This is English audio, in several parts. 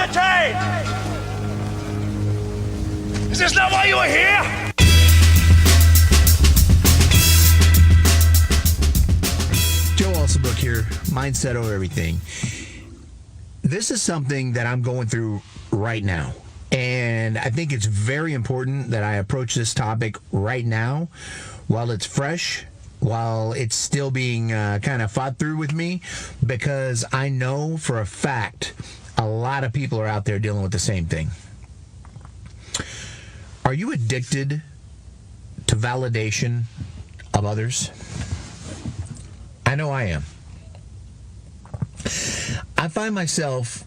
Battlig! Is this not why you were here? Joe Alsabrook here, Mindset Over Everything. This is something that I'm going through right now. And I think it's very important that I approach this topic right now while it's fresh, while it's still being kind of fought through with me, because I know for a fact a lot of people are out there dealing with the same thing. Are you addicted to validation of others? I know I am. I find myself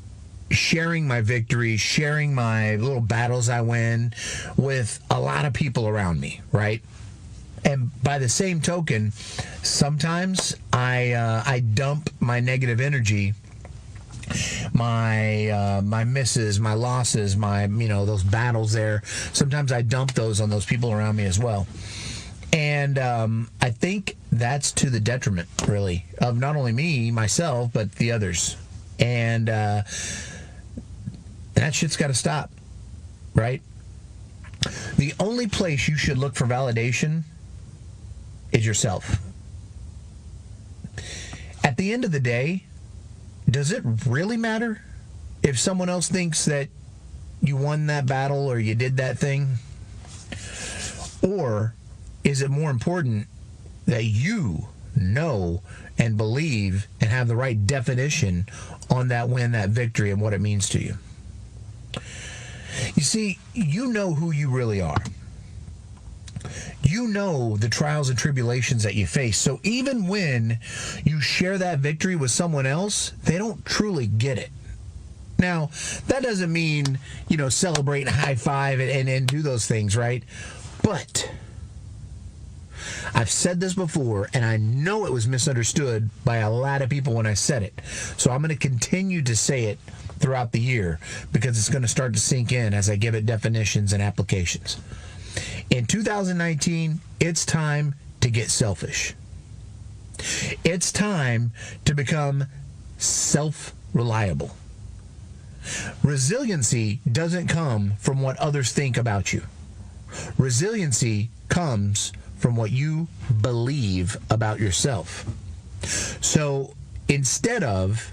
sharing my victories, sharing my little battles I win with a lot of people around me, right? And by the same token, sometimes I dump my negative energy, my misses, my losses, those battles there. Sometimes I dump those on those people around me as well. And I think that's to the detriment, really, of not only me, myself, but the others. And that shit's got to stop, right? The only place you should look for validation is yourself. At the end of the day, does it really matter if someone else thinks that you won that battle or you did that thing? Or is it more important that you know and believe and have the right definition on that win, that victory, and what it means to you? You see, you know who you really are. You know the trials and tribulations that you face. So even when you share that victory with someone else, they don't truly get it. Now, that doesn't mean, celebrate and high five and do those things, right? But I've said this before, and I know it was misunderstood by a lot of people when I said it. So I'm going to continue to say it throughout the year because it's going to start to sink in as I give it definitions and applications. In 2019, it's time to get selfish. It's time to become self-reliable. Resiliency doesn't come from what others think about you. Resiliency comes from what you believe about yourself. So instead of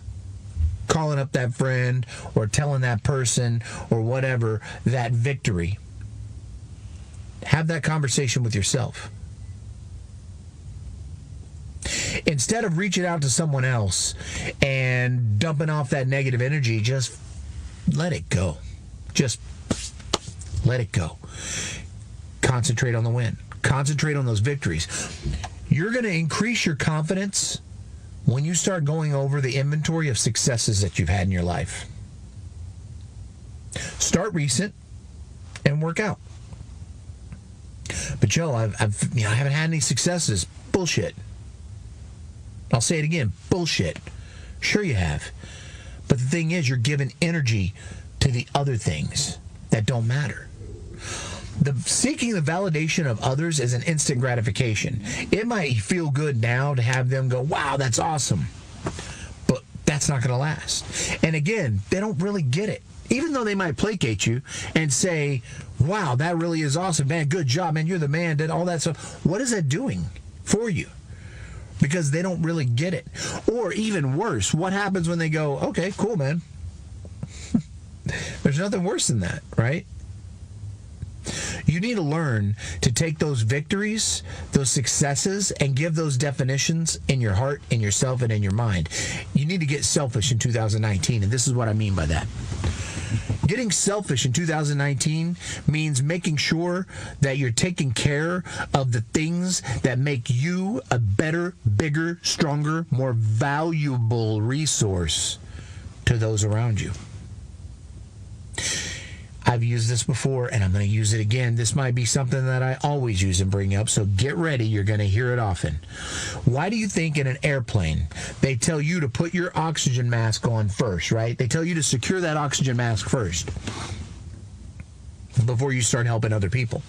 calling up that friend or telling that person or whatever that victory, have that conversation with yourself. Instead of reaching out to someone else and dumping off that negative energy, just let it go. Just let it go. Concentrate on the win. Concentrate on those victories. You're going to increase your confidence when you start going over the inventory of successes that you've had in your life. Start recent and work out. But Joe, I haven't had any successes. Bullshit. I'll say it again. Bullshit. Sure you have. But the thing is, you're giving energy to the other things that don't matter. Seeking the validation of others is an instant gratification. It might feel good now to have them go, wow, that's awesome. But that's not going to last. And again, they don't really get it. Even though they might placate you and say, wow, that really is awesome, man. Good job, man. You're the man. Did all that stuff. What is that doing for you? Because they don't really get it. Or even worse, what happens when they go, okay, cool, man. There's nothing worse than that, right? You need to learn to take those victories, those successes, and give those definitions in your heart, in yourself, and in your mind. You need to get selfish in 2019, and this is what I mean by that. Getting selfish in 2019 means making sure that you're taking care of the things that make you a better, bigger, stronger, more valuable resource to those around you. I've used this before, and I'm going to use it again. This might be something that I always use and bring up, so get ready. You're going to hear it often. Why do you think in an airplane they tell you to put your oxygen mask on first, right? They tell you to secure that oxygen mask first before you start helping other people.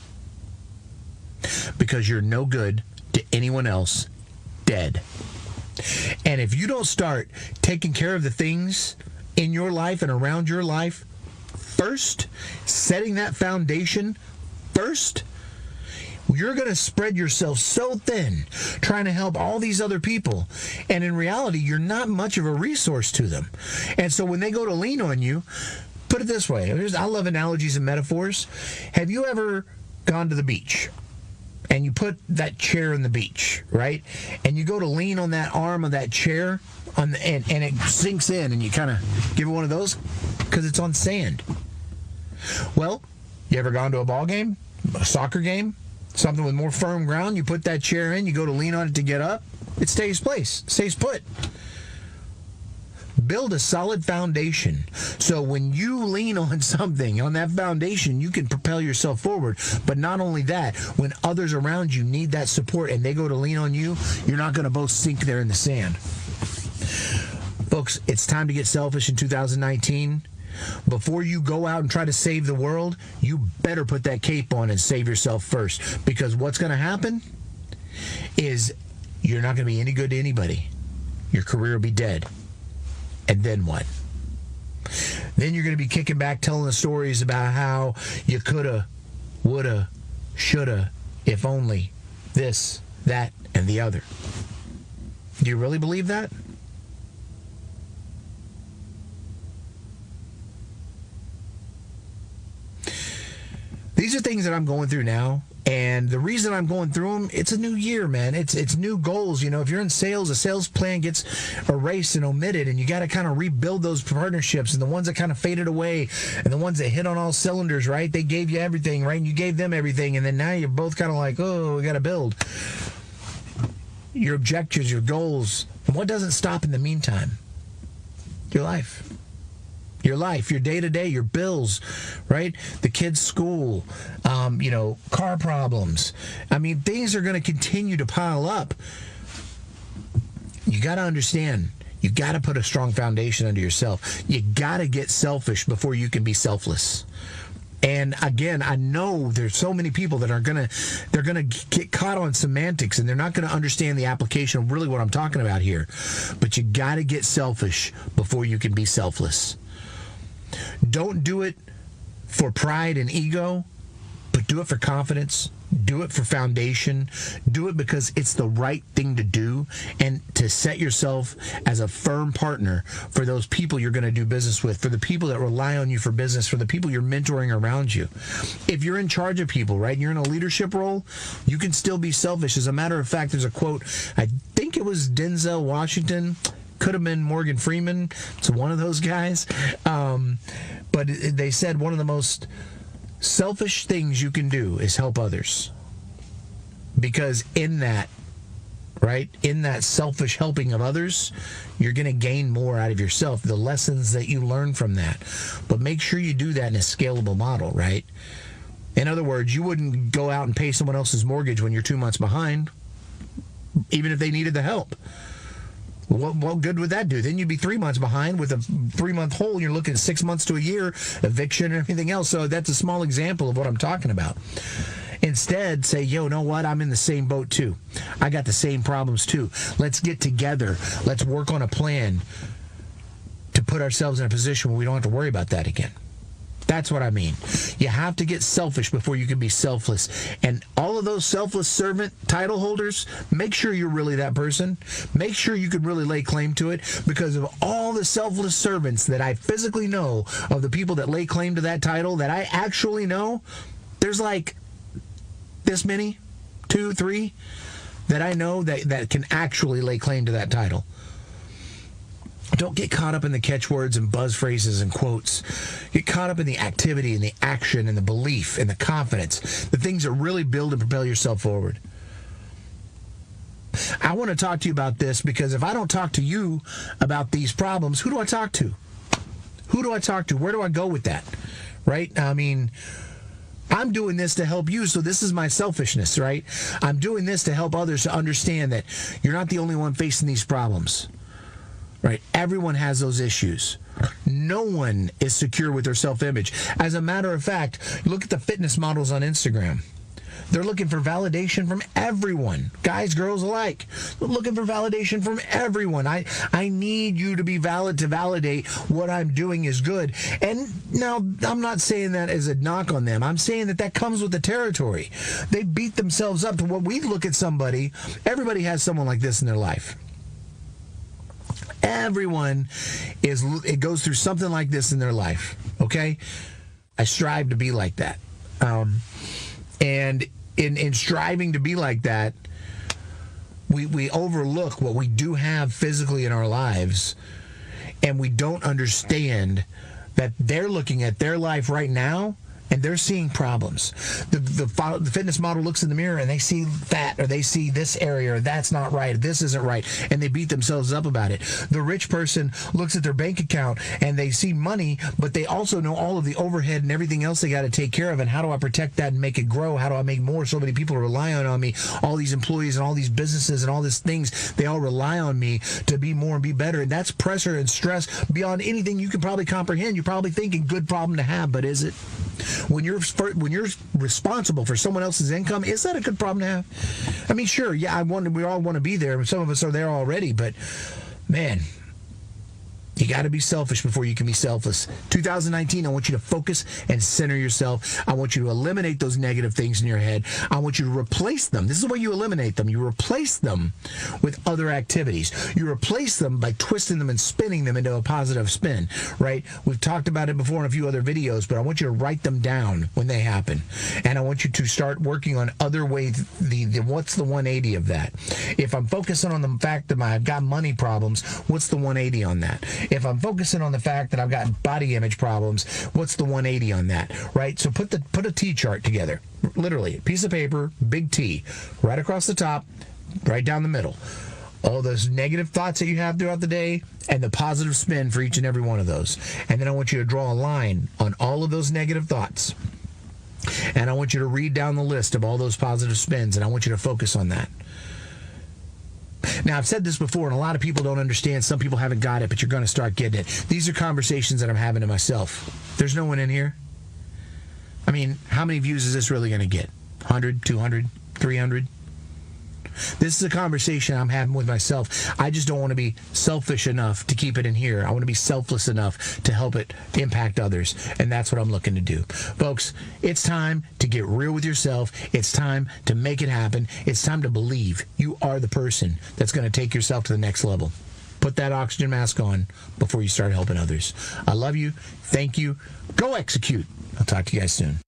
Because you're no good to anyone else dead. And if you don't start taking care of the things in your life and around your life first, setting that foundation first, you're going to spread yourself so thin trying to help all these other people. And in reality, you're not much of a resource to them. And so when they go to lean on you, put it this way. I love analogies and metaphors. Have you ever gone to the beach and you put that chair in the beach, right? And you go to lean on that arm of that chair and it sinks in and you kind of give it one of those because it's on sand. Well, you ever gone to a ball game, a soccer game? Something with more firm ground, you put that chair in, you go to lean on it to get up, it stays put. Build a solid foundation. So when you lean on something, on that foundation, you can propel yourself forward. But not only that, when others around you need that support and they go to lean on you, you're not going to both sink there in the sand. Folks, it's time to get selfish in 2019. Before you go out and try to save the world, you better put that cape on and save yourself first. Because what's going to happen is you're not going to be any good to anybody. Your career will be dead. And then what? Then you're going to be kicking back telling the stories about how you coulda, woulda, shoulda, if only, this, that, and the other. Do you really believe that? These are things that I'm going through now, and the reason I'm going through them, it's a new year, man. It's new goals. You know, if you're in sales, a sales plan gets erased and omitted, and you got to kind of rebuild those partnerships, and the ones that kind of faded away, and the ones that hit on all cylinders, right? They gave you everything, right? And you gave them everything, and then now you're both kind of like, oh, we got to build. Your objectives, your goals, and what doesn't stop in the meantime? Your life. Your life, your day-to-day, your bills, right? The kids' school, car problems. I mean, things are going to continue to pile up. You got to understand, you got to put a strong foundation under yourself. You got to get selfish before you can be selfless. And again, I know there's so many people that they're gonna get caught on semantics and they're not gonna understand the application of really what I'm talking about here. But you got to get selfish before you can be selfless. Don't do it for pride and ego, but do it for confidence. Do it for foundation. Do it because it's the right thing to do and to set yourself as a firm partner for those people you're going to do business with, for the people that rely on you for business, for the people you're mentoring around you. If you're in charge of people, right, you're in a leadership role, you can still be selfish. As a matter of fact, there's a quote, I think it was Denzel Washington, could have been Morgan Freeman. It's one of those guys. But they said one of the most selfish things you can do is help others. Because in that, right, in that selfish helping of others, you're going to gain more out of yourself, the lessons that you learn from that. But make sure you do that in a scalable model, right? In other words, you wouldn't go out and pay someone else's mortgage when you're 2 months behind, even if they needed the help. What good would that do? Then you'd be 3 months behind with a 3-month hole. You're looking at 6 months to a year, eviction and everything else. So that's a small example of what I'm talking about. Instead, say, yo, know what? I'm in the same boat too. I got the same problems too. Let's get together. Let's work on a plan to put ourselves in a position where we don't have to worry about that again. That's what I mean. You have to get selfish before you can be selfless. And all of those selfless servant title holders, make sure you're really that person. Make sure you can really lay claim to it, because of all the selfless servants that I physically know, of the people that lay claim to that title that I actually know, there's like this many, 2, 3, that I know that can actually lay claim to that title. Don't get caught up in the catchwords and buzz phrases and quotes. Get caught up in the activity and the action and the belief and the confidence, the things that really build and propel yourself forward. I want to talk to you about this because if I don't talk to you about these problems, who do I talk to? Who do I talk to? Where do I go with that? Right? I mean, I'm doing this to help you, so this is my selfishness, right? I'm doing this to help others to understand that you're not the only one facing these problems. Right? Everyone has those issues. No one is secure with their self-image. As a matter of fact, look at the fitness models on Instagram. They're looking for validation from everyone, guys, girls alike. They're looking for validation from everyone. I need you to be valid to validate what I'm doing is good. And now, I'm not saying that as a knock on them. I'm saying that comes with the territory. They beat themselves up to what we look at somebody. Everybody has someone like this in their life. Everyone it goes through something like this in their life. Okay? I strive to be like that. And in striving to be like that, we overlook what we do have physically in our lives, and we don't understand that they're looking at their life right now and they're seeing problems. The fitness model looks in the mirror and they see fat, or they see this area, or that's not right, or this isn't right, and they beat themselves up about it. The rich person looks at their bank account and they see money, but they also know all of the overhead and everything else they got to take care of, and how do I protect that and make it grow? How do I make more? So many people rely on me. All these employees and all these businesses and all these things, they all rely on me to be more and be better, and that's pressure and stress beyond anything you can probably comprehend. You're probably thinking, good problem to have, but is it? When you're responsible for someone else's income, is that a good problem to have? I mean, sure, yeah, we all want to be there. Some of us are there already, but man, you got to be selfish before you can be selfless. 2019, I want you to focus and center yourself. I want you to eliminate those negative things in your head. I want you to replace them. This is the way you eliminate them. You replace them with other activities. You replace them by twisting them and spinning them into a positive spin, right? We've talked about it before in a few other videos, but I want you to write them down when they happen. And I want you to start working on other ways. What's the 180 of that? If I'm focusing on the fact that I've got money problems, what's the 180 on that? If I'm focusing on the fact that I've got body image problems, what's the 180 on that, right? So put a T chart together, literally, a piece of paper, big T, right across the top, right down the middle. All those negative thoughts that you have throughout the day and the positive spin for each and every one of those. And then I want you to draw a line on all of those negative thoughts. And I want you to read down the list of all those positive spins, and I want you to focus on that. Now, I've said this before, and a lot of people don't understand. Some people haven't got it, but you're going to start getting it. These are conversations that I'm having to myself. There's no one in here. I mean, how many views is this really going to get? 100, 200, 300? This is a conversation I'm having with myself. I just don't want to be selfish enough to keep it in here. I want to be selfless enough to help it impact others. And that's what I'm looking to do. Folks, it's time to get real with yourself. It's time to make it happen. It's time to believe you are the person that's going to take yourself to the next level. Put that oxygen mask on before you start helping others. I love you. Thank you. Go execute. I'll talk to you guys soon.